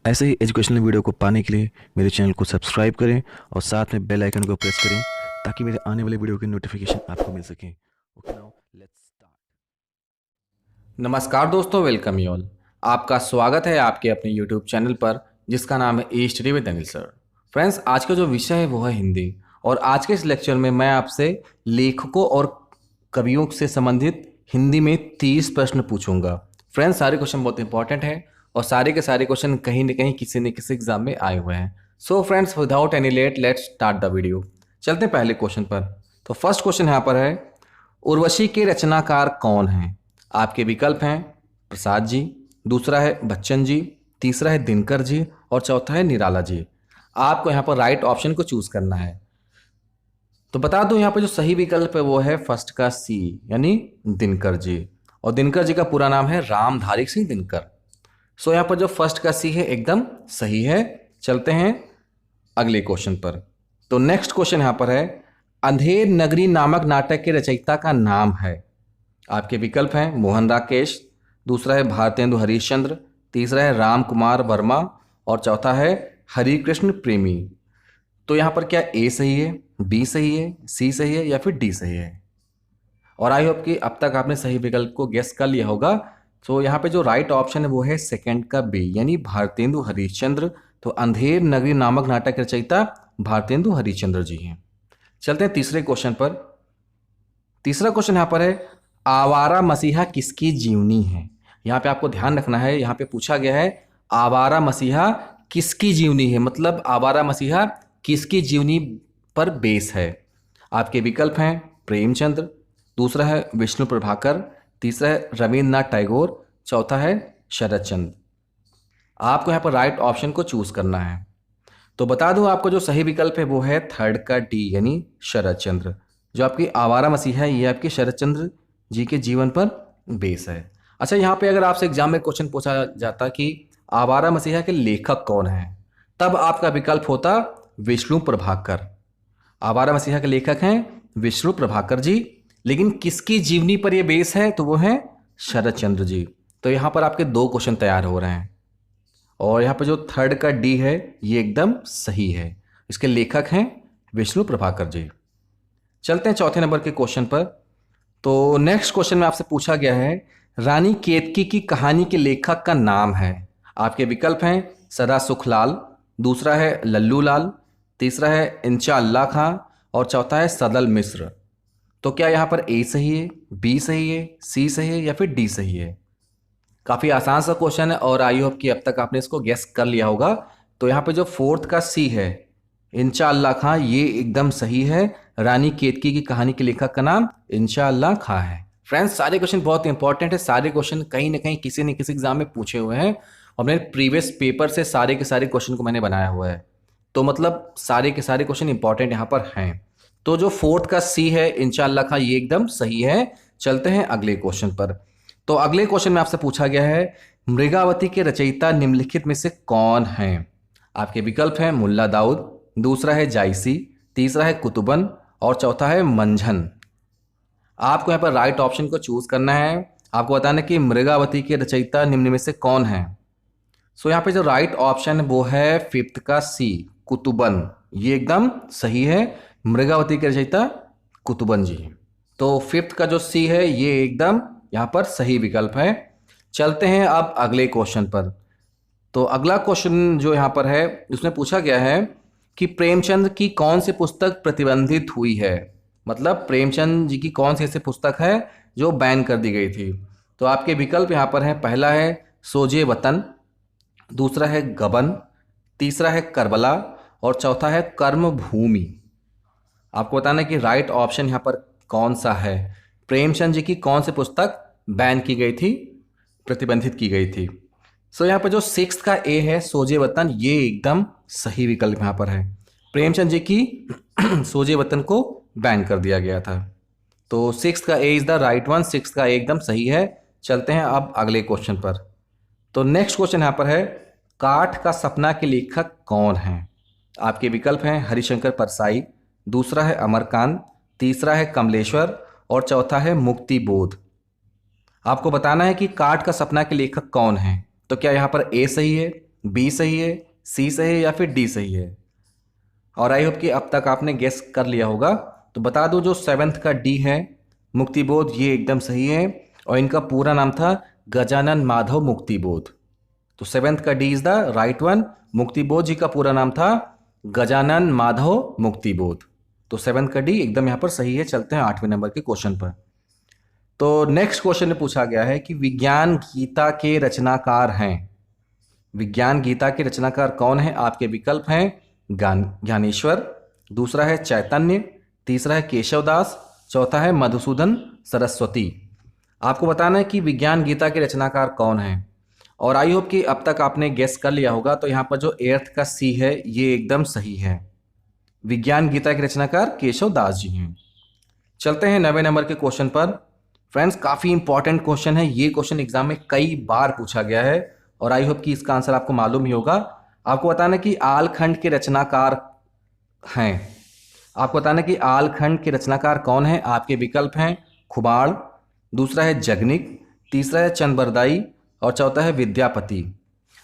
ऐसे ही educational video को पाने के लिए मेरे चैनल को सब्सक्राइब करें और साथ में बेल आइकन को प्रेस करें ताकि मेरे आने वाले वीडियो की नोटिफिकेशन आपको मिल सके। Okay, now let's start. नमस्कार दोस्तों, वेलकम यू ऑल। आपका स्वागत है आपके अपने YouTube चैनल पर जिसका नाम है a study with Anil sir. Friends, आज का जो विषय है वो है हिंदी, और आज के इस लेक्चर में मैं आपसे लेखकों और कवियों से संबंधित हिंदी में 30 प्रश्न पूछूंगा। फ्रेंड्स, सारे क्वेश्चन बहुत इंपॉर्टेंट हैं और सारे के सारे क्वेश्चन कहीं न कहीं किसी न किसी एग्जाम में आए हुए हैं। So friends, without any let let's start the video. चलते हैं पहले क्वेश्चन पर। तो फर्स्ट क्वेश्चन यहाँ पर है, उर्वशी के रचनाकार कौन हैं? आपके विकल्प हैं प्रसाद जी, दूसरा है बच्चन जी, तीसरा है दिनकर जी और चौथा है निराला जी। आपको यहाँ पर राइट ऑप्शन को चूज करना है। तो बता दूं, यहाँ पर जो सही विकल्प है वो है फर्स्ट का सी, यानी दिनकर जी। और दिनकर जी का पूरा नाम है रामधारी सिंह दिनकर। सो यहाँ पर जो फर्स्ट का सी है एकदम सही है। चलते हैं अगले क्वेश्चन पर। तो नेक्स्ट क्वेश्चन यहाँ पर है, अंधेर नगरी नामक नाटक के रचयिता का नाम है? आपके विकल्प हैं मोहन राकेश, दूसरा है भारतेंदु हरिश्चंद्र, तीसरा है राम कुमार वर्मा और चौथा है हरिकृष्ण प्रेमी। तो यहाँ पर क्या ए सही है, बी सही है, सी सही है या फिर डी सही है? और आई होप कि अब तक आपने सही विकल्प को गेस कर लिया होगा। तो यहाँ पे जो राइट ऑप्शन है वो है सेकंड का बी, यानी भारतेंदु हरिश्चंद्र। तो अंधेर नगरी नामक नाटक के रचयिता भारतेंदु हरिश्चंद्र जी हैं। चलते हैं तीसरे क्वेश्चन पर। तीसरा क्वेश्चन यहाँ पर है, आवारा मसीहा किसकी जीवनी है? यहाँ पे आपको ध्यान रखना है, यहाँ पे पूछा गया है आवारा मसीहा किसकी जीवनी है, मतलब आवारा मसीहा किसकी जीवनी पर बेस है। आपके विकल्प हैं प्रेमचंद्र, दूसरा है विष्णु प्रभाकर, तीसरा है रविन्द्रनाथ टैगोर, चौथा है शरद चंद्र। आपको यहाँ पर राइट ऑप्शन को चूज करना है। तो बता दूं, आपको जो सही विकल्प है वो है थर्ड का डी, यानी शरद चंद्र। जो आपकी आवारा मसीहा है ये आपके शरद चंद्र जी के जीवन पर बेस है। अच्छा, यहाँ पे अगर आपसे एग्जाम में क्वेश्चन पूछा जाता कि आवारा मसीहा के लेखक कौन है, तब आपका विकल्प होता विष्णु प्रभाकर। आवारा मसीहा के लेखक हैं विष्णु प्रभाकर जी, लेकिन किसकी जीवनी पर यह बेस है? तो वो है शरद चंद्र जी। तो यहाँ पर आपके दो क्वेश्चन तैयार हो रहे हैं, और यहाँ पर जो थर्ड का डी है ये एकदम सही है। इसके लेखक हैं विष्णु प्रभाकर जी। चलते हैं चौथे नंबर के क्वेश्चन पर। तो नेक्स्ट क्वेश्चन में आपसे पूछा गया है, रानी केतकी की कहानी के लेखक का नाम है? आपके विकल्प हैं सदा सुखलाल, दूसरा है लल्लू लाल, तीसरा है इंचा अल्लाह खां और चौथा है सदल मिश्र। तो क्या यहाँ पर ए सही है, बी सही है, सी सही है या फिर डी सही है? काफ़ी आसान सा क्वेश्चन है और आई होप कि अब तक आपने इसको गेस कर लिया होगा। तो यहाँ पे जो फोर्थ का सी है इंचा अल्लाह खां, ये एकदम सही है। रानी केतकी की कहानी के लेखक का नाम इंचा अल्लाह खां है। फ्रेंड्स, सारे क्वेश्चन बहुत इंपॉर्टेंट है, सारे क्वेश्चन कहीं ना कहीं किसी न किसी एग्जाम में पूछे हुए हैं, और मेरे प्रीवियस पेपर से सारे के सारे क्वेश्चन को मैंने बनाया हुआ है। तो मतलब सारे के सारे क्वेश्चन इंपॉर्टेंट यहाँ पर हैं। तो जो फोर्थ का सी है इंचा अल्लाह खां, ये एकदम सही है। चलते हैं अगले क्वेश्चन पर। तो अगले क्वेश्चन में आपसे पूछा गया है, मृगावती के रचयिता निम्नलिखित में से कौन हैं? आपके विकल्प हैं मुल्ला दाऊद, दूसरा है जायसी, तीसरा है कुतुबन और चौथा है मंझन। आपको यहाँ पर राइट ऑप्शन को चूज करना है। आपको बताना है कि मृगावती के रचयिता निम्न में से कौन है। सो यहाँ पे जो राइट ऑप्शन है वो है फिफ्थ का सी, कुतुबन। ये एकदम सही है, मृगावती के रचयिता कुतुबन जी। तो फिफ्थ का जो सी है ये एकदम यहाँ पर सही विकल्प है। चलते हैं अब अगले क्वेश्चन पर। तो अगला क्वेश्चन जो यहाँ पर है उसमें पूछा गया है कि प्रेमचंद की कौन सी पुस्तक प्रतिबंधित हुई है, मतलब प्रेमचंद जी की कौन सी ऐसी पुस्तक है जो बैन कर दी गई थी। तो आपके विकल्प यहाँ पर है, पहला है सोजे वतन, दूसरा है गबन, तीसरा है करबला और चौथा है कर्म भूमि। आपको बताना है कि राइट ऑप्शन यहाँ पर कौन सा है। प्रेमचंद जी की कौन सी पुस्तक बैन की गई थी, प्रतिबंधित की गई थी? सो यहाँ पर जो सिक्स्थ का ए है सोजे वतन, ये एकदम सही विकल्प यहाँ पर है। प्रेमचंद जी की सोजे वतन को बैन कर दिया गया था। तो सिक्स्थ का A is the right one, sixth का ए एकदम सही है। चलते हैं अब अगले क्वेश्चन पर। तो नेक्स्ट क्वेश्चन यहाँ पर है, काठ का सपना के लेखक कौन हैं? आपके विकल्प हैं हरिशंकर परसाई, दूसरा है अमरकांत, तीसरा है कमलेश्वर और चौथा है मुक्ति बोध। आपको बताना है कि काठ का सपना के लेखक कौन हैं। तो क्या यहाँ पर ए सही है, बी सही है, सी सही है या फिर डी सही है? और आई होप कि अब तक आपने गेस कर लिया होगा। तो बता दो, जो 7th का डी है मुक्तिबोध, ये एकदम सही है। और इनका पूरा नाम था गजानन माधव मुक्तिबोध। तो 7th का D is the right one. Muktibodh ji का पूरा नाम था गजानन माधव मुक्तिबोध। तो 7th का डी एकदम यहाँ पर सही है। चलते हैं 8वें नंबर के क्वेश्चन पर। तो नेक्स्ट क्वेश्चन में पूछा गया है कि विज्ञान गीता के रचनाकार हैं। विज्ञान गीता के रचनाकार कौन है? आपके विकल्प हैं ज्ञानेश्वर, दूसरा है चैतन्य, तीसरा है केशवदास, चौथा है मधुसूदन सरस्वती। आपको बताना है कि विज्ञान गीता के रचनाकार कौन है। और आई होप कि अब तक आपने गेस कर लिया होगा। तो यहाँ पर जो 8th का सी है ये एकदम सही है। विज्ञान गीता के रचनाकार केशवदास जी हैं। चलते हैं 9वें नंबर के क्वेश्चन पर। फ्रेंड्स, काफ़ी इंपॉर्टेंट क्वेश्चन है। ये क्वेश्चन एग्जाम में कई बार पूछा गया है और आई होप कि इसका आंसर आपको मालूम ही होगा। आपको बताना कि आलखंड के रचनाकार हैं। आपको बताना कि आलखंड के रचनाकार कौन है। आपके विकल्प हैं खुबाड़, दूसरा है जगनिक, तीसरा है चंद्रबरदाई और चौथा है विद्यापति।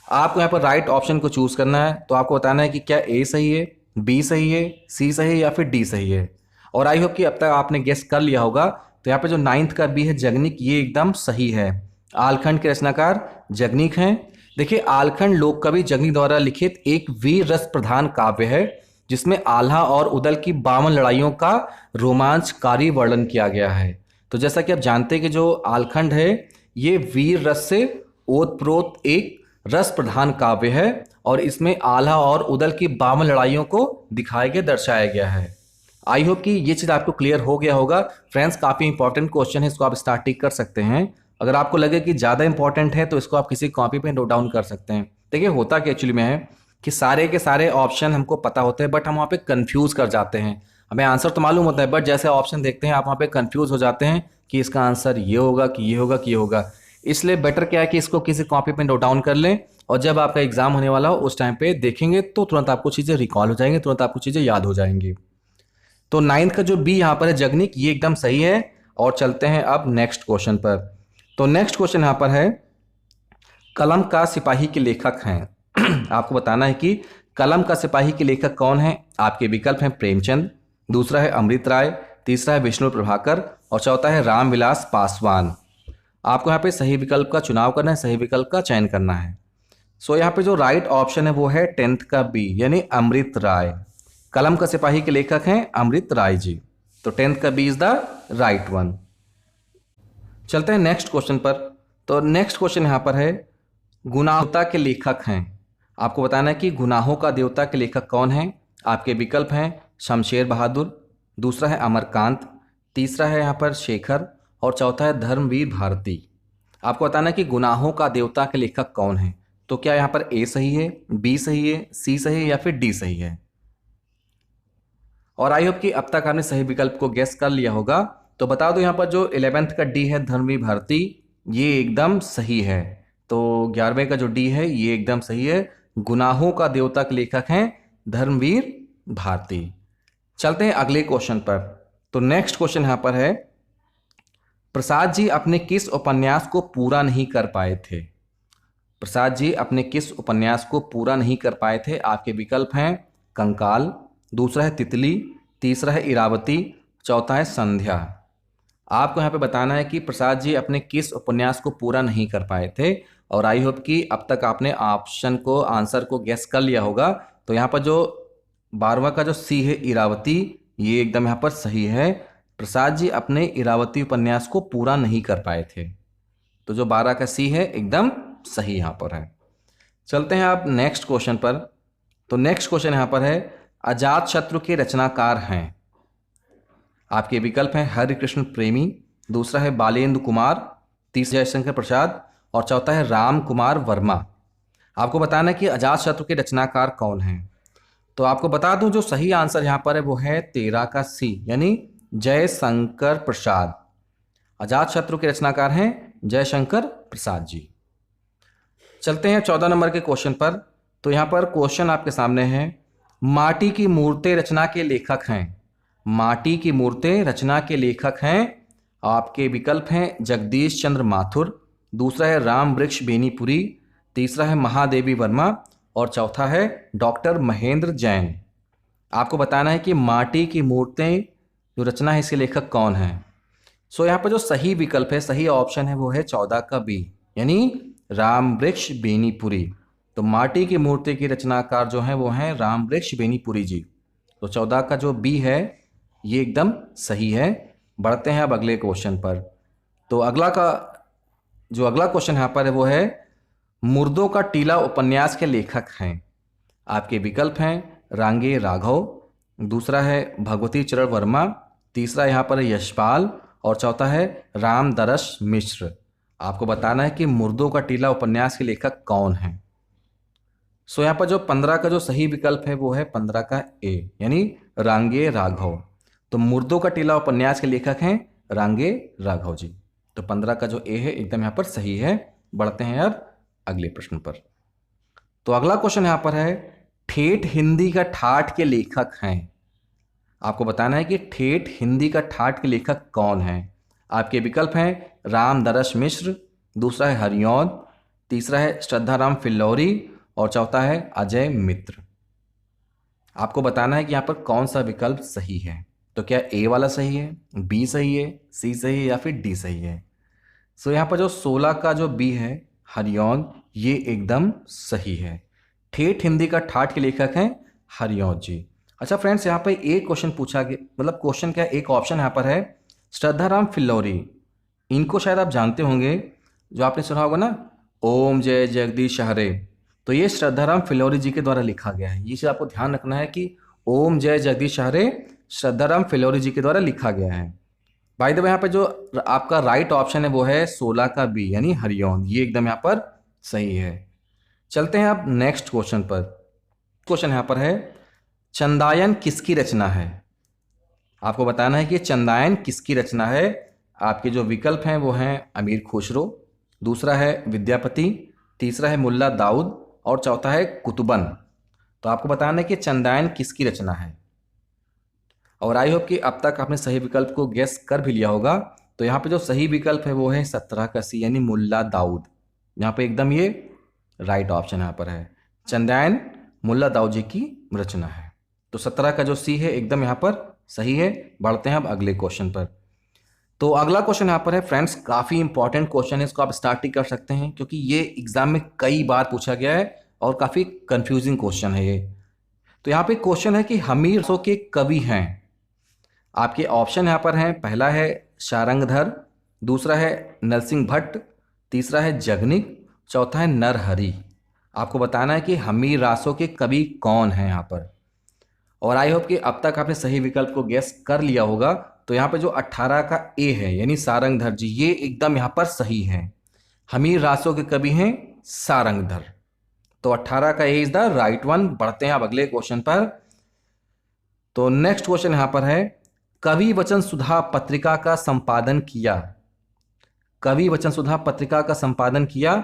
आपको यहाँ पर राइट ऑप्शन को चूज करना है। तो आपको बताना है कि क्या ए सही है, बी सही है, सी सही है या फिर डी सही है। और आई होप कि अब तक आपने गेस कर लिया होगा। तो यहाँ पे जो 9th का बी है जगनिक, ये एकदम सही है। आलखंड के रचनाकार जगनिक हैं। देखिए, आलखंड लोक कवि जगनिक द्वारा लिखित एक वीर रस प्रधान काव्य है जिसमें आल्हा और उदल की 52 लड़ाइयों का रोमांचकारी वर्णन किया गया है। तो जैसा कि आप जानते हैं कि जो आलखंड है ये वीर रस से ओतप्रोत एक रस प्रधान काव्य है और इसमें आल्हा और उदल की 52 लड़ाइयों को दिखाया गया, दर्शाया गया है। आई होप कि ये चीज़ आपको क्लियर हो गया होगा। फ्रेंड्स, काफ़ी इंपॉर्टेंट क्वेश्चन है, इसको आप स्टार्ट टिक कर सकते हैं। अगर आपको लगे कि ज़्यादा इंपॉर्टेंट है तो इसको आप किसी कॉपी पे नोट डाउन कर सकते हैं। देखिए, होता क्या एक्चुअली में है कि सारे के सारे ऑप्शन हमको पता होते हैं बट हम वहाँ पे कंफ्यूज कर जाते हैं। हमें आंसर तो मालूम होता है बट जैसे ऑप्शन देखते हैं आप वहाँ पे कंफ्यूज हो जाते हैं कि इसका आंसर ये होगा कि ये होगा कि ये होगा। इसलिए बेटर क्या है कि इसको किसी कॉपी पे नोट डाउन कर लें और जब आपका एग्जाम होने वाला हो उस टाइम पे देखेंगे तो तुरंत आपको चीज़ें रिकॉल हो जाएंगी, तुरंत आपको चीज़ें याद हो जाएंगी। तो 9th का जो बी यहाँ पर है जगनिक, ये एकदम सही है। और चलते हैं अब नेक्स्ट क्वेश्चन पर। तो नेक्स्ट क्वेश्चन यहाँ पर है कलम का सिपाही के लेखक हैं। आपको बताना है कि कलम का सिपाही के लेखक कौन है। आपके विकल्प हैं प्रेमचंद, दूसरा है अमृत राय, तीसरा है विष्णु प्रभाकर और चौथा है रामविलास पासवान। आपको यहाँ पे सही विकल्प का चुनाव करना है, सही विकल्प का चयन करना है। सो यहाँ पे जो राइट ऑप्शन है वो है 10th का बी यानी अमृत राय। कलम का सिपाही के लेखक हैं अमृत राय जी। तो 10th का B is the right one. चलते हैं नेक्स्ट क्वेश्चन पर। तो नेक्स्ट क्वेश्चन यहाँ पर है गुनाहोता के लेखक हैं। आपको बताना है कि गुनाहों का देवता के लेखक कौन है। आपके विकल्प हैं शमशेर बहादुर, दूसरा है अमरकांत, तीसरा है यहाँ पर शेखर और चौथा है धर्मवीर भारती। आपको बताना है कि गुनाहों का देवता के लेखक कौन है। तो क्या यहाँ पर ए सही है, बी सही है, सी सही है या फिर डी सही है। और आई होप कि अब तक आपने सही विकल्प को गेस कर लिया होगा। तो बता दो यहाँ पर जो 11th का डी है धर्मवीर भारती, ये एकदम सही है। तो 11वें का जो डी है ये एकदम सही है। गुनाहों का देवता के लेखक हैं धर्मवीर भारती। चलते हैं अगले क्वेश्चन पर। तो नेक्स्ट क्वेश्चन यहाँ पर है प्रसाद जी अपने किस उपन्यास को पूरा नहीं कर पाए थे। प्रसाद जी अपने किस उपन्यास को पूरा नहीं कर पाए थे। आपके विकल्प हैं कंकाल, दूसरा है तितली, तीसरा है इरावती, चौथा है संध्या। आपको यहाँ पे बताना है कि प्रसाद जी अपने किस उपन्यास को पूरा नहीं कर पाए थे। और आई होप कि अब तक आपने ऑप्शन को, आंसर को गेस कर लिया होगा। तो यहाँ पर जो 12वां का जो सी है इरावती, ये एकदम यहाँ पर सही है। प्रसाद जी अपने इरावती उपन्यास को पूरा नहीं कर पाए थे। तो जो 12 का सी है एकदम सही यहाँ पर है। चलते हैं आप नेक्स्ट क्वेश्चन पर। तो नेक्स्ट क्वेश्चन यहाँ पर है अजातशत्रु के रचनाकार हैं। आपके विकल्प हैं हरिकृष्ण प्रेमी, दूसरा है बालेंद्र कुमार, तीसरा जयशंकर प्रसाद और चौथा है राम कुमार वर्मा। आपको बताना है कि अजातशत्रु के रचनाकार कौन हैं। तो आपको बता दूं जो सही आंसर यहाँ पर है वो है 13 का सी यानी जयशंकर प्रसाद। अजातशत्रु के रचनाकार हैं जयशंकर प्रसाद जी। चलते हैं 14 नंबर के क्वेश्चन पर। तो यहाँ पर क्वेश्चन आपके सामने है माटी की मूर्तें रचना के लेखक हैं। माटी की मूर्तें रचना के लेखक हैं। आपके विकल्प हैं जगदीश चंद्र माथुर, दूसरा है राम वृक्ष बेनीपुरी, तीसरा है महादेवी वर्मा और चौथा है डॉक्टर महेंद्र जैन। आपको बताना है कि माटी की मूर्तें जो रचना है इसके लेखक कौन है। सो यहाँ पर जो सही विकल्प है, सही ऑप्शन है वो है 14 का बी, यानी राम वृक्ष बेनीपुरी। तो माटी की मूर्ति की रचनाकार जो है वो है राम वृक्ष बेनीपुरी जी। तो 14 का जो बी है ये एकदम सही है। बढ़ते हैं अब अगले क्वेश्चन पर। तो अगला क्वेश्चन यहाँ पर है वो है मुर्दों का टीला उपन्यास के लेखक हैं। आपके विकल्प हैं रांगे राघव, दूसरा है भगवती चरण वर्मा, तीसरा यहाँ पर है यशपाल और चौथा है रामदरस मिश्र। आपको बताना है कि मुर्दों का टीला उपन्यास के लेखक कौन हैं। सो यहाँ पर जो 15 का जो सही विकल्प है वो है 15 का ए, यानी रांगे राघव। तो मुर्दों का टीला उपन्यास के लेखक हैं रांगे राघव जी। तो 15 का जो ए है एकदम यहाँ पर सही है। बढ़ते हैं अब अगले प्रश्न पर। तो अगला क्वेश्चन यहाँ पर है ठेठ हिंदी का ठाठ के लेखक हैं। आपको बताना है कि ठेठ हिंदी का ठाठ के लेखक कौन हैं। आपके विकल्प हैं रामदरस मिश्र, दूसरा है हरिऔध, तीसरा है श्रद्धाराम फिल्लौरी और चौथा है अजय मित्र। आपको बताना है कि यहाँ पर कौन सा विकल्प सही है। तो क्या ए वाला सही है, बी सही है, सी सही है या फिर डी सही है। सो यहाँ पर जो 16 का जो बी है हरिऔध, ये एकदम सही है। ठेठ हिंदी का ठाठ के लेखक हैं हरिऔध जी। अच्छा फ्रेंड्स, यहाँ पर एक क्वेश्चन पूछा गया, मतलब क्वेश्चन क्या, एक ऑप्शन यहाँ पर है श्रद्धाराम फिल्लौरी। इनको शायद आप जानते होंगे, जो आपने सुना होगा ना ओम जय जगदीश हरे। तो ये श्रद्धाराम फिल्लौरी जी के द्वारा लिखा गया है। ये चीज़ आपको ध्यान रखना है कि ओम जय जगदीश हरे श्रद्धाराम फिल्लौरी जी के द्वारा लिखा गया है। बाय द वे यहाँ पे जो आपका राइट ऑप्शन है वो है 16 का बी, यानी हरिऔध। ये एकदम यहाँ पर सही है। चलते हैं अब नेक्स्ट क्वेश्चन पर। क्वेश्चन यहाँ पर है चंदायन किसकी रचना है। आपको बताना है कि चंदायन किसकी रचना है। आपके जो विकल्प हैं वो हैं अमीर खुसरो, दूसरा है विद्यापति, तीसरा है मुल्ला दाऊद और चौथा है कुतुबन। तो आपको बताना है कि चंदायन किसकी रचना है। और आई होप कि अब तक आपने सही विकल्प को गेस कर भी लिया होगा। तो यहाँ पे जो सही विकल्प है वो है 17 का सी, यानी मुल्ला दाऊद। यहाँ पे एकदम ये राइट ऑप्शन यहाँ पर है। चंदायन मुल्ला दाऊद जी की रचना है। तो 17 का जो सी है एकदम यहाँ पर सही है। बढ़ते हैं अब अगले क्वेश्चन पर। तो अगला क्वेश्चन यहाँ पर है फ्रेंड्स, काफ़ी इंपॉर्टेंट क्वेश्चन है, इसको आप स्टार्ट ही कर सकते हैं क्योंकि ये एग्जाम में कई बार पूछा गया है और काफ़ी कंफ्यूजिंग क्वेश्चन है ये। तो यहाँ पे क्वेश्चन है कि हमीर रसों के कवि हैं। आपके ऑप्शन यहाँ पर हैं, पहला है शारंगधर, दूसरा है नरसिंह भट्ट, तीसरा है जगनिक, चौथा है नरहरि। आपको बताना है कि हमीर रासों के कवि कौन हैं यहाँ पर। और आई होप कि अब तक आपने सही विकल्प को गेस कर लिया होगा। तो यहाँ पे जो 18 का ए है, यानी सारंगधर जी, ये एकदम यहाँ पर सही है। हमीर रासों के कवि हैं सारंगधर। तो 18 का A is the right one. बढ़ते हैं अब अगले क्वेश्चन पर। तो नेक्स्ट क्वेश्चन यहाँ पर है कवि वचन सुधा पत्रिका का संपादन किया। कवि वचन सुधा पत्रिका का संपादन किया।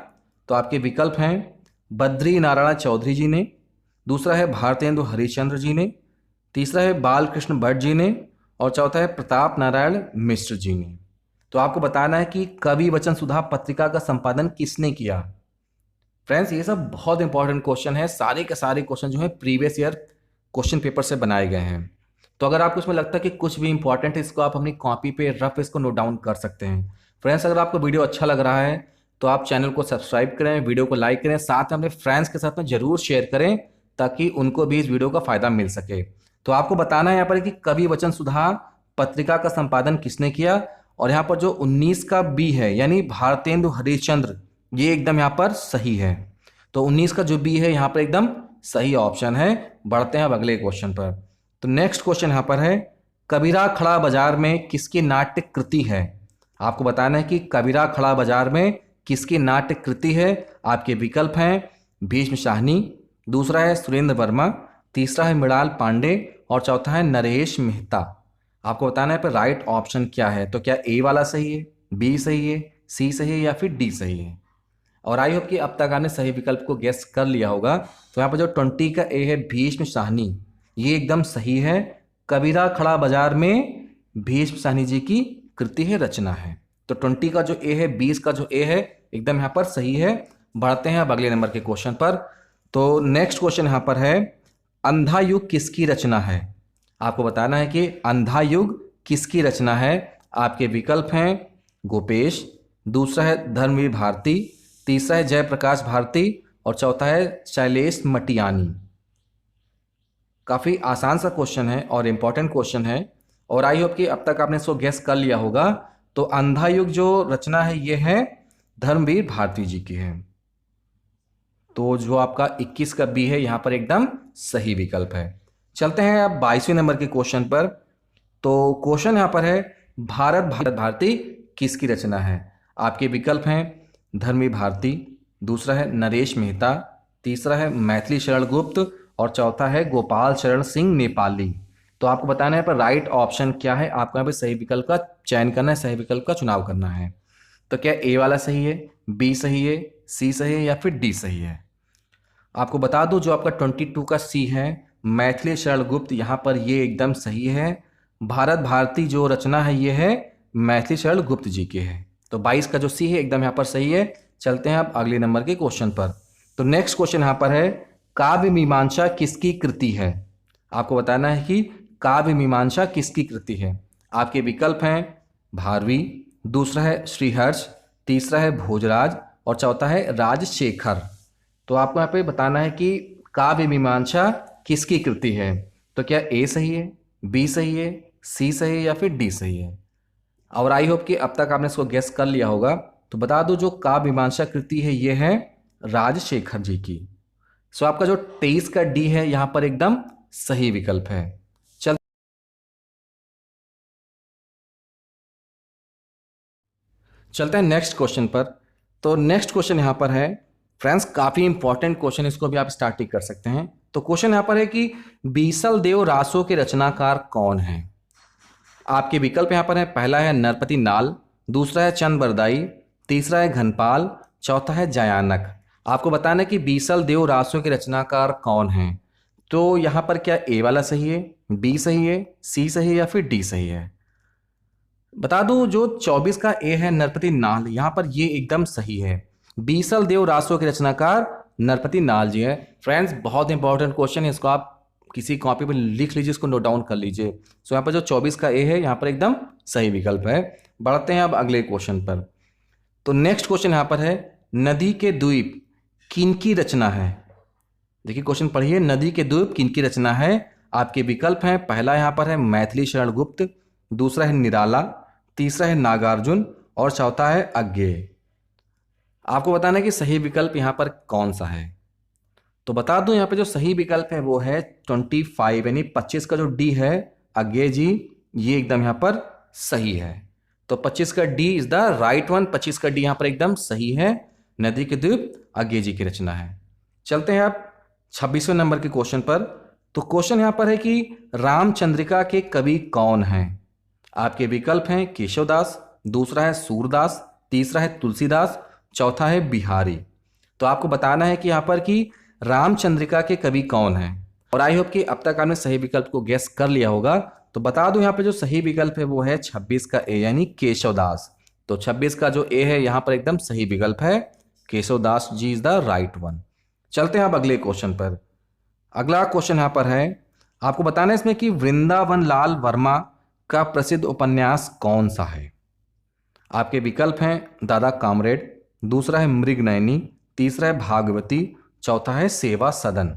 तो आपके विकल्प हैं बद्री नारायण चौधरी जी ने, दूसरा है भारतेंदु हरिश्चंद्र जी ने, तीसरा है बालकृष्ण भट्ट जी ने और चौथा है प्रताप नारायण मिश्र जी ने। तो आपको बताना है कि कवि वचन सुधा पत्रिका का संपादन किसने किया। फ्रेंड्स, ये सब बहुत इंपॉर्टेंट क्वेश्चन है। सारे के सारे क्वेश्चन जो है प्रीवियस ईयर क्वेश्चन पेपर से बनाए गए हैं। तो अगर आपको इसमें लगता है कि कुछ भी इंपॉर्टेंट है, इसको आप अपनी कॉपी पे रफ इसको नोट डाउन कर सकते हैं। फ्रेंड्स, अगर आपको वीडियो अच्छा लग रहा है तो आप चैनल को सब्सक्राइब करें, वीडियो को लाइक करें, साथ में अपने फ्रेंड्स के साथ में जरूर शेयर करें ताकि उनको भी इस वीडियो का फायदा मिल सके। तो आपको बताना है यहाँ पर कि कवि वचन सुधा पत्रिका का संपादन किसने किया। और यहाँ पर जो 19 का बी है, यानी भारतेंदु हरिश्चंद्र, ये एकदम यहाँ पर सही है। तो 19 का जो बी है यहाँ पर एकदम सही ऑप्शन है। बढ़ते हैं अब अगले क्वेश्चन पर। तो नेक्स्ट क्वेश्चन यहाँ पर है कबीरा खड़ा बाजार में किसकी नाट्य कृति है। आपको बताना है कि कबीरा खड़ा बाजार में किसकी नाट्य कृति है। आपके विकल्प हैं भीष्म शाहनी, दूसरा है सुरेंद्र वर्मा, तीसरा है मृणाल पांडे और चौथा है नरेश मेहता। आपको बताना है पर राइट ऑप्शन क्या है। तो क्या ए वाला सही है, बी सही है, सी सही है या फिर डी सही है। और आई होप कि अब तक आपने सही विकल्प को गेस कर लिया होगा। तो यहाँ पर जो 20 का ए है भीष्म शाहनी, ये एकदम सही है। कबीरा खड़ा बाजार में भीष्म शाहनी जी की कृति है, रचना है। तो 20 का जो ए है, 20 का जो ए है एकदम यहाँ पर सही है। बढ़ते हैं अब अगले नंबर के क्वेश्चन पर। तो नेक्स्ट क्वेश्चन यहाँ पर है, अंधा युग किसकी रचना है? आपको बताना है कि अंधा युग किसकी रचना है। आपके विकल्प हैं गोपेश, दूसरा है धर्मवीर भारती, तीसरा है जयप्रकाश भारती और चौथा है शैलेश मटियानी। काफ़ी आसान सा क्वेश्चन है और इम्पॉर्टेंट क्वेश्चन है, और आई होप कि अब तक आपने इसको गेस कर लिया होगा। तो अंधा युग जो रचना है ये है धर्मवीर भारती जी की है। तो जो आपका 21 का बी है यहाँ पर एकदम सही विकल्प है। चलते हैं अब 22वें नंबर के क्वेश्चन पर। तो क्वेश्चन यहाँ पर है, भारत भारती किसकी रचना है? आपके विकल्प हैं धर्मवीर भारती, दूसरा है नरेश मेहता, तीसरा है मैथिली शरण गुप्त और चौथा है गोपाल शरण सिंह नेपाली। तो आपको बताना है पर राइट ऑप्शन क्या है। आपको यहाँ पे सही विकल्प का चयन करना है, सही विकल्प का चुनाव करना है। तो क्या ए वाला सही है, बी सही है, सी सही है या फिर डी सही है? आपको बता दूं जो आपका 22 का सी है मैथिली शरण गुप्त, यहाँ पर ये एकदम सही है। भारत भारती जो रचना है ये है मैथिली शरण गुप्त जी की है। तो 22 का जो सी है एकदम यहाँ पर सही है। चलते हैं अब अगले नंबर के क्वेश्चन पर। तो नेक्स्ट क्वेश्चन यहाँ पर है, काव्य मीमांसा किसकी कृति है? आपको बताना है कि काव्य मीमांसा किसकी कृति है। आपके विकल्प हैं भारवी, दूसरा है श्रीहर्ष, तीसरा है भोजराज और चौथा है राजशेखर। तो आपको यहाँ पे बताना है कि काव्य मीमांसा किसकी कृति है। तो क्या ए सही है, बी सही है, सी सही है या फिर डी सही है? और आई होप कि अब तक आपने इसको गेस कर लिया होगा। तो बता दो जो काव्य मीमांसा कृति है ये है राजशेखर जी की। सो आपका जो 23 का डी है यहाँ पर एकदम सही विकल्प है। चलते हैं नेक्स्ट क्वेश्चन पर। तो नेक्स्ट क्वेश्चन यहाँ पर है फ्रेंड्स, काफ़ी इंपॉर्टेंट क्वेश्चन, इसको भी आप स्टार्ट ही कर सकते हैं। तो क्वेश्चन यहाँ पर है कि बीसल देव रासो के रचनाकार कौन है? आपके विकल्प यहाँ पर है, पहला है नरपति नाल, दूसरा है चंद बरदाई, तीसरा है घनपाल, चौथा है जयानक। आपको बताना है कि बीसल देव रासो के रचनाकार कौन है। तो यहाँ पर क्या ए वाला सही है, बी सही है, सी सही है या फिर डी सही है? बता दूं जो 24 का ए है नरपति नाल, यहां पर ये एकदम सही है। बीसल देव रासो के रचनाकार नरपति नाल जी है। फ्रेंड्स बहुत इंपॉर्टेंट क्वेश्चन है, इसको आप किसी कॉपी पर लिख लीजिए, इसको नोट डाउन कर लीजिए। सो यहाँ पर जो 24 का ए है यहाँ पर एकदम सही विकल्प है। बढ़ते हैं अब अगले क्वेश्चन पर। तो नेक्स्ट क्वेश्चन यहाँ पर है, नदी के द्वीप किनकी रचना है? देखिए क्वेश्चन पढ़िए, नदी के द्वीप किनकी रचना है? आपके विकल्प हैं, पहला यहाँ पर है मैथिली शरण गुप्त, दूसरा है निराला, तीसरा है नागार्जुन और चौथा है अज्ञेय। आपको बताना है कि सही विकल्प यहाँ पर कौन सा है। तो बता दूं यहाँ पे जो सही विकल्प है वो है 25 यानी 25 का जो डी है अज्ञेय जी, ये एकदम यहाँ पर सही है। तो 25 का D is the right one. 25 का डी यहाँ पर एकदम सही है। नदी के द्वीप अज्ञेय जी की रचना है। चलते हैं आप 26वें नंबर के क्वेश्चन पर। तो क्वेश्चन यहाँ पर है कि रामचंद्रिका के कवि कौन हैं? आपके विकल्प हैं केशवदास, दूसरा है सूरदास, तीसरा है तुलसीदास, चौथा है बिहारी। तो आपको बताना है कि यहाँ पर कि रामचंद्रिका के कवि कौन हैं। और आई होप कि अब तक आपने सही विकल्प को गेस कर लिया होगा। तो बता दूं यहाँ पे जो सही विकल्प है वो है 26 का ए यानी केशवदास। तो 26 का जो ए है यहाँ पर एकदम सही विकल्प है, केशवदास जी इज द राइट वन। चलते हैं अब अगले क्वेश्चन पर। अगला क्वेश्चन यहाँ पर है, आपको बताना है इसमें कि वृंदावन लाल वर्मा का प्रसिद्ध उपन्यास कौन सा है? आपके विकल्प हैं दादा कामरेड, दूसरा है मृगनयनी, तीसरा है भागवती, चौथा है सेवा सदन।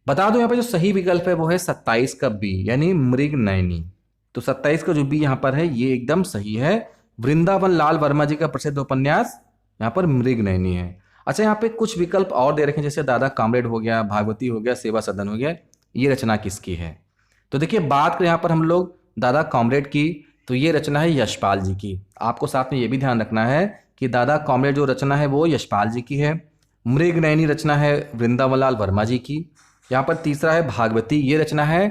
बता दो यहाँ पे जो सही विकल्प है वो है 27 का बी यानी मृगनयनी। तो 27 का जो बी यहाँ पर है ये एकदम सही है। वृंदावन लाल वर्मा जी का प्रसिद्ध उपन्यास यहाँ पर मृगनयनी है। अच्छा, यहाँ पे कुछ विकल्प और दे रखे हैं, जैसे दादा कामरेड हो गया, भागवती हो गया, सेवा सदन हो गया। ये रचना किसकी है? तो देखिए बात करें यहाँ पर हम लोग दादा कामरेड की, तो ये रचना है यशपाल जी की। आपको साथ में ये भी ध्यान रखना है कि दादा कामरेड जो रचना है वो यशपाल जी की है। मृगनयनी रचना है वृंदावनलाल वर्मा जी की। यहाँ पर तीसरा है भागवती, ये रचना है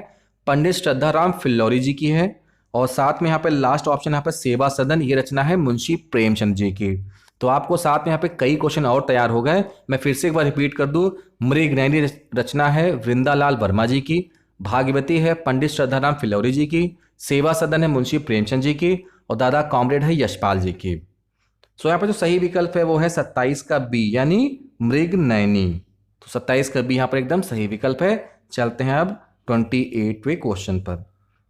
पंडित श्रद्धाराम फिल्लौरी जी की है। और साथ में यहाँ पे लास्ट ऑप्शन यहाँ पर सेवा सदन, ये रचना है मुंशी प्रेमचंद जी की। तो आपको साथ में यहाँ पे कई क्वेश्चन और तैयार हो गए। मैं फिर से एक बार रिपीट कर दूं, मृगनयनी रचना है वृंदालाल वर्मा जी की, भागवती है पंडित श्रद्धाराम फिल्लौरी जी की, सेवा सदन है मुंशी प्रेमचंद जी की और दादा कामरेड है यशपाल जी की। सो यहाँ पर जो सही विकल्प है वो है 27 का बी यानी मृगनयनी। तो 27 का बी यहाँ पर एकदम सही विकल्प है। चलते हैं अब 28वें क्वेश्चन पर।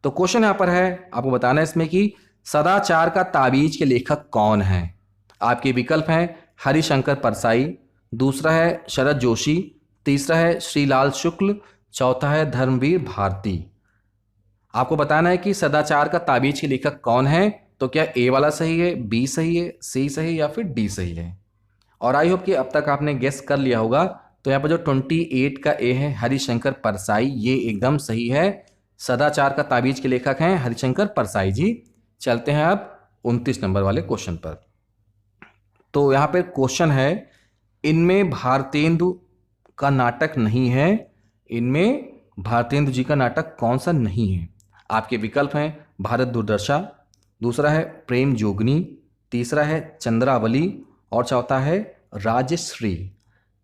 तो क्वेश्चन यहाँ पर है, आपको बताना है इसमें कि सदाचार का ताबीज के लेखक कौन है। आपके विकल्प हैं हरिशंकर परसाई, दूसरा है शरद जोशी, तीसरा है श्रीलाल शुक्ल, चौथा है धर्मवीर भारती। आपको बताना है कि सदाचार का ताबीज के लेखक कौन है। तो क्या ए वाला सही है, बी सही है, सी सही है या फिर डी सही है। और आई होप कि अब तक आपने गेस कर लिया होगा। तो यहाँ पर जो 28 का ए है हरिशंकर परसाई, ये एकदम सही है। सदाचार का ताबीज के लेखक हैं हरिशंकर परसाई जी। चलते हैं अब 29 नंबर वाले क्वेश्चन पर। तो यहाँ पे क्वेश्चन है, इनमें भारतेंदु का नाटक नहीं है, इनमें भारतेंदु जी का नाटक कौन सा नहीं है। आपके विकल्प हैं भारत दुर्दशा, दूसरा है प्रेम जोगनी, तीसरा है चंद्रावली और चौथा है राजश्री।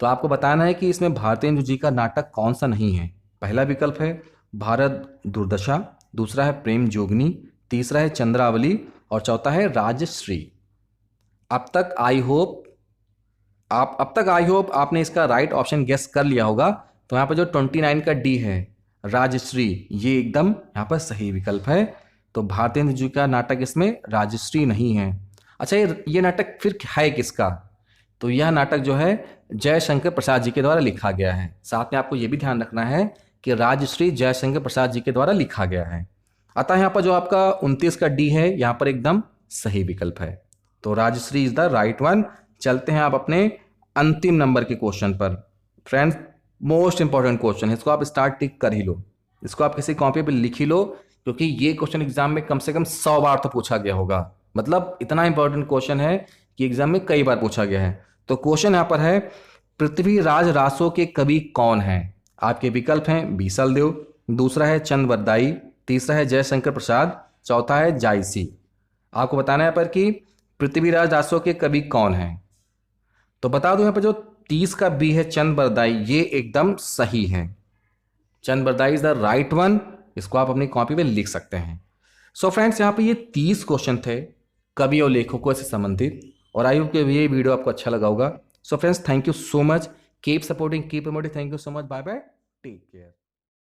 तो आपको बताना है कि इसमें भारतेंदु जी का नाटक कौन सा नहीं है। पहला विकल्प है भारत दुर्दशा, दूसरा है प्रेम जोगनी, तीसरा है चंद्रावली और चौथा है राजश्री। अब तक आई होप आपने इसका राइट ऑप्शन गेस कर लिया होगा। तो यहाँ पर जो 29 का डी है राजश्री, ये एकदम यहाँ पर सही विकल्प है। तो भारतेंदु जी का नाटक इसमें राजश्री नहीं है। अच्छा, ये नाटक फिर है किसका। तो यह नाटक जो है जयशंकर प्रसाद जी के द्वारा लिखा गया है। साथ में आपको यह भी ध्यान रखना है कि राजश्री जयशंकर प्रसाद जी के द्वारा लिखा गया है। अतः यहाँ पर जो आपका 29 का डी है यहाँ पर एकदम सही विकल्प है। तो Rajshree is the right one. चलते हैं आप अपने अंतिम नंबर के क्वेश्चन पर। फ्रेंड्स, मोस्ट इंपॉर्टेंट क्वेश्चन है, इसको आप स्टार्ट टिक कर ही लो, इसको आप किसी कॉपी पे लिख ही लो, क्योंकि ये क्वेश्चन एग्जाम में कम से कम 100 बार तो पूछा गया होगा। मतलब इतना इंपॉर्टेंट क्वेश्चन है कि एग्जाम में कई बार पूछा गया है। तो क्वेश्चन यहाँ पर है, पृथ्वीराज रासो के कवि कौन है। आपके विकल्प हैं बीसलदेव, दूसरा है चंद बरदाई, तीसरा है जयशंकर प्रसाद, चौथा है जायसी। आपको बताना है यहाँ पर कि पृथ्वीराज रासो के कवि कौन है। तो बता दूं यहाँ पर जो 30 का बी है चंद बरदाई, ये एकदम सही है। Chand Bardai is the right one. इसको आप अपनी कॉपी पे लिख सकते हैं। सो फ्रेंड्स, यहाँ पे ये 30 क्वेश्चन थे कवि और लेखकों से संबंधित, और आई होप कि ये वीडियो आपको अच्छा लगा होगा। So friends, thank you so much, keep supporting, keep promoting. Thank you so much, bye bye, take care.